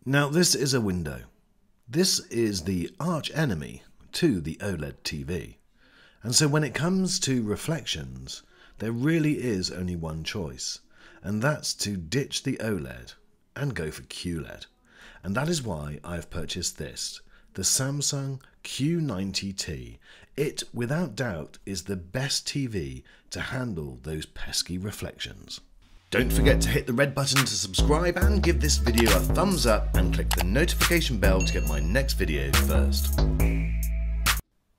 Now this is a window. This is the arch enemy to the OLED TV. And so when it comes to reflections, there really is only one choice, and that's to ditch the OLED and go for QLED. And that is why I've purchased this, the Samsung Q90T. It, without doubt, is the best TV to handle those pesky reflections. Don't forget to hit the red button to subscribe and give this video a thumbs up and click the notification bell to get my next video first.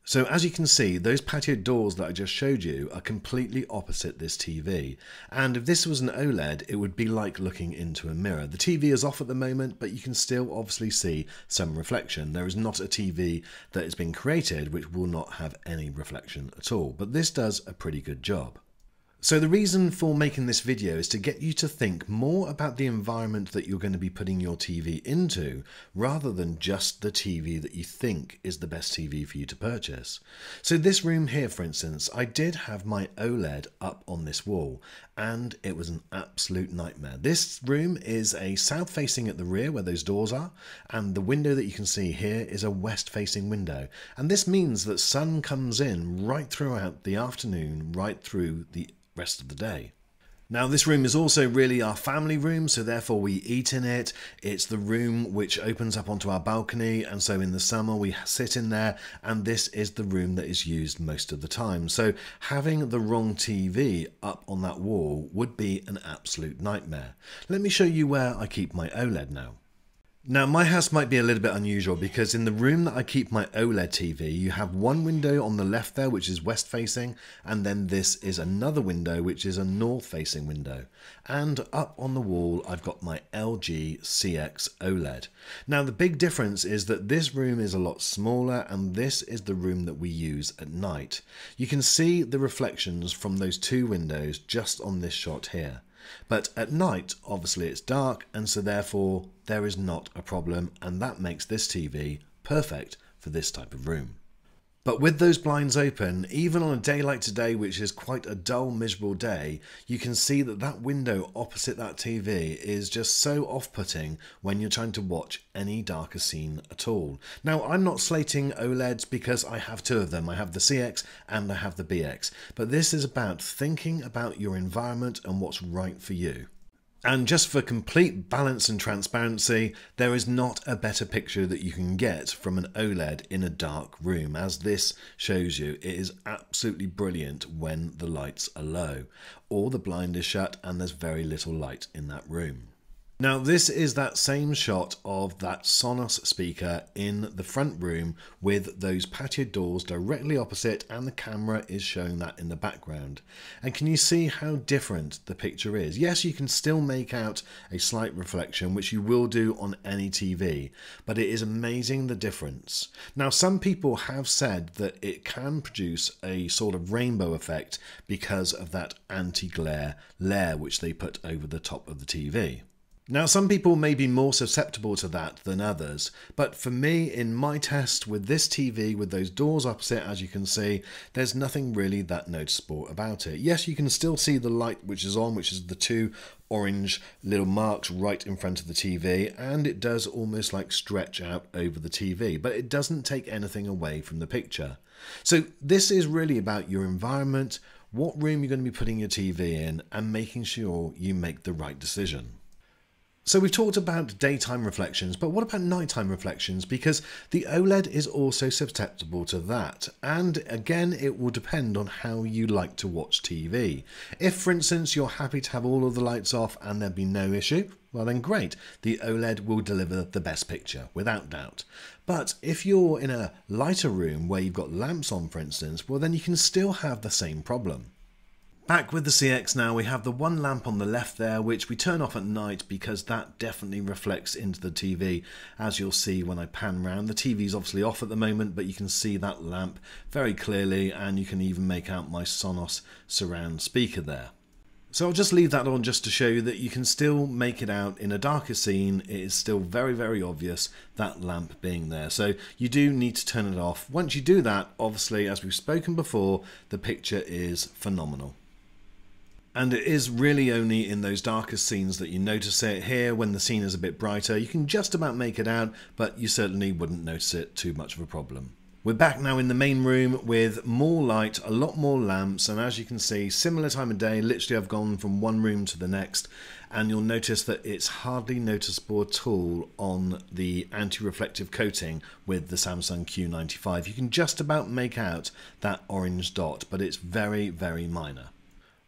So as you can see, those patio doors that I just showed you are completely opposite this TV. And if this was an OLED, it would be like looking into a mirror. The TV is off at the moment, but you can still obviously see some reflection. There is not a TV that has been created which will not have any reflection at all, but this does a pretty good job. So the reason for making this video is to get you to think more about the environment that you're going to be putting your TV into, rather than just the TV that you think is the best TV for you to purchase. So this room here, for instance, I did have my OLED up on this wall, and it was an absolute nightmare. This room is a south facing at the rear where those doors are, and the window that you can see here is a west facing window. And this means that sun comes in right throughout the afternoon, right through the rest of the day. Now this room is also really our family room, so therefore we eat in it. It's the room which opens up onto our balcony, and so in the summer we sit in there, and this is the room that is used most of the time. So having the wrong TV up on that wall would be an absolute nightmare. Let me show you where I keep my OLED now. Now my house might be a little bit unusual because in the room that I keep my OLED TV, you have one window on the left there which is west facing, and then this is another window which is a north facing window. And up on the wall I've got my LG CX OLED. Now the big difference is that this room is a lot smaller, and this is the room that we use at night. You can see the reflections from those two windows just on this shot here. But at night, obviously it's dark, and so therefore there is not a problem, and that makes this TV perfect for this type of room. But with those blinds open, even on a day like today, which is quite a dull, miserable day, you can see that that window opposite that TV is just so off-putting when you're trying to watch any darker scene at all. Now, I'm not slating OLEDs because I have two of them. I have the CX and I have the BX. But this is about thinking about your environment and what's right for you. And just for complete balance and transparency, there is not a better picture that you can get from an OLED in a dark room. As this shows you, it is absolutely brilliant when the lights are low, or the blind is shut and there's very little light in that room. Now this is that same shot of that Sonos speaker in the front room with those patio doors directly opposite, and the camera is showing that in the background. And can you see how different the picture is? Yes, you can still make out a slight reflection, which you will do on any TV, but it is amazing the difference. Now some people have said that it can produce a sort of rainbow effect because of that anti-glare layer which they put over the top of the TV. Now some people may be more susceptible to that than others, but for me, in my test with this TV with those doors opposite, as you can see, there's nothing really that noticeable about it. Yes, you can still see the light which is on, which is the two orange little marks right in front of the TV, and it does almost like stretch out over the TV, but it doesn't take anything away from the picture. So this is really about your environment, what room you're going to be putting your TV in, and making sure you make the right decision. So we've talked about daytime reflections, but what about nighttime reflections? Because the OLED is also susceptible to that. And again, it will depend on how you like to watch TV. If, for instance, you're happy to have all of the lights off and there'd be no issue, well then great. The OLED will deliver the best picture, without doubt. But if you're in a lighter room where you've got lamps on, for instance, well then you can still have the same problem. Back with the CX now, we have the one lamp on the left there, which we turn off at night because that definitely reflects into the TV, as you'll see when I pan round. The TV's obviously off at the moment, but you can see that lamp very clearly, and you can even make out my Sonos surround speaker there. So I'll just leave that on just to show you that you can still make it out in a darker scene. It is still very, very obvious, that lamp being there. So you do need to turn it off. Once you do that, obviously, as we've spoken before, the picture is phenomenal. And it is really only in those darkest scenes that you notice it. Here, when the scene is a bit brighter, you can just about make it out, but you certainly wouldn't notice it too much of a problem. We're back now in the main room with more light, a lot more lamps, and as you can see, similar time of day. Literally I've gone from one room to the next, and you'll notice that it's hardly noticeable at all on the anti-reflective coating with the Samsung Q95. You can just about make out that orange dot, but it's very, very minor.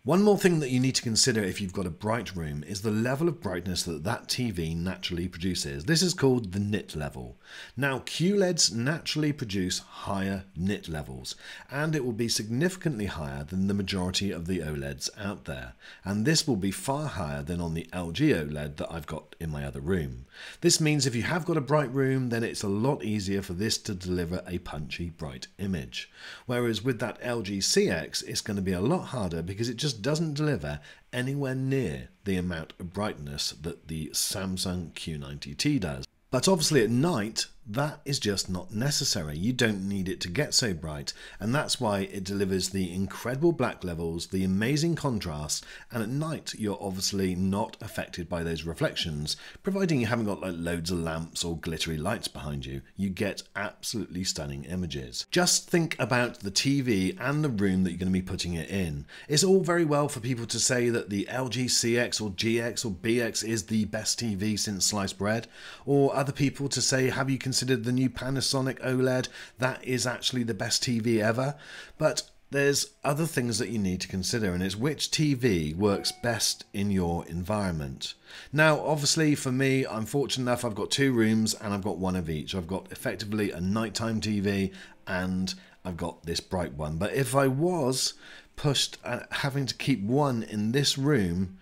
One more thing that you need to consider if you've got a bright room is the level of brightness that that TV naturally produces. This is called the nit level. Now, QLEDs naturally produce higher nit levels, and it will be significantly higher than the majority of the OLEDs out there. And this will be far higher than on the LG OLED that I've got in my other room. This means if you have got a bright room, then it's a lot easier for this to deliver a punchy, bright image. Whereas with that LG CX, it's going to be a lot harder because it just doesn't deliver anywhere near the amount of brightness that the Samsung Q90T does. But obviously at night, that is just not necessary. You don't need it to get so bright, and that's why it delivers the incredible black levels, the amazing contrast, and at night you're obviously not affected by those reflections, providing you haven't got like loads of lamps or glittery lights behind you. You get absolutely stunning images. Just think about the TV and the room that you're going to be putting it in. It's all very well for people to say that the LG CX or GX or BX is the best TV since sliced bread, or other people to say, have you considered the new Panasonic OLED? That is actually the best TV ever. But there's other things that you need to consider, and it's which TV works best in your environment. Now, obviously for me, I'm fortunate enough I've got two rooms and I've got one of each. I've got effectively a nighttime TV and I've got this bright one. But if I was pushed at having to keep one in this room,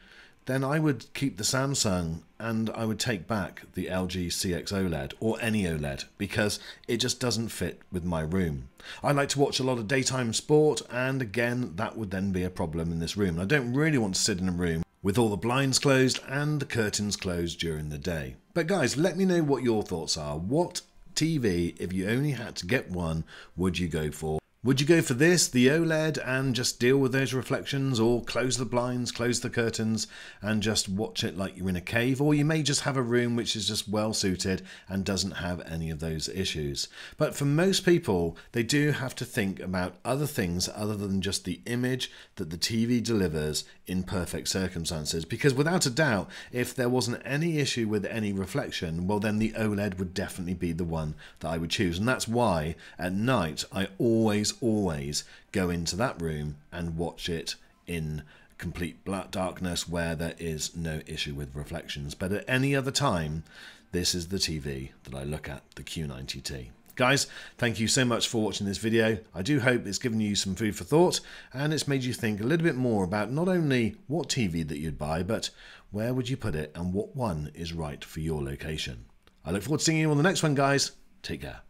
then I would keep the Samsung and I would take back the LG CX OLED or any OLED because it just doesn't fit with my room. I like to watch a lot of daytime sport, and again that would then be a problem in this room. I don't really want to sit in a room with all the blinds closed and the curtains closed during the day. But guys, let me know what your thoughts are. What TV, if you only had to get one, would you go for? Would you go for this, the OLED, and just deal with those reflections, or close the blinds, close the curtains, and just watch it like you're in a cave? Or you may just have a room which is just well suited and doesn't have any of those issues. But for most people, they do have to think about other things other than just the image that the TV delivers in perfect circumstances. Because without a doubt, if there wasn't any issue with any reflection, well then the OLED would definitely be the one that I would choose. And that's why at night I always go into that room and watch it in complete black darkness where there is no issue with reflections. But at any other time, this is the TV that I look at, the Q90T. Guys, thank you so much for watching this video. I do hope it's given you some food for thought, and it's made you think a little bit more about not only what TV that you'd buy, but where would you put it and what one is right for your location. I look forward to seeing you on the next one, guys. Take care.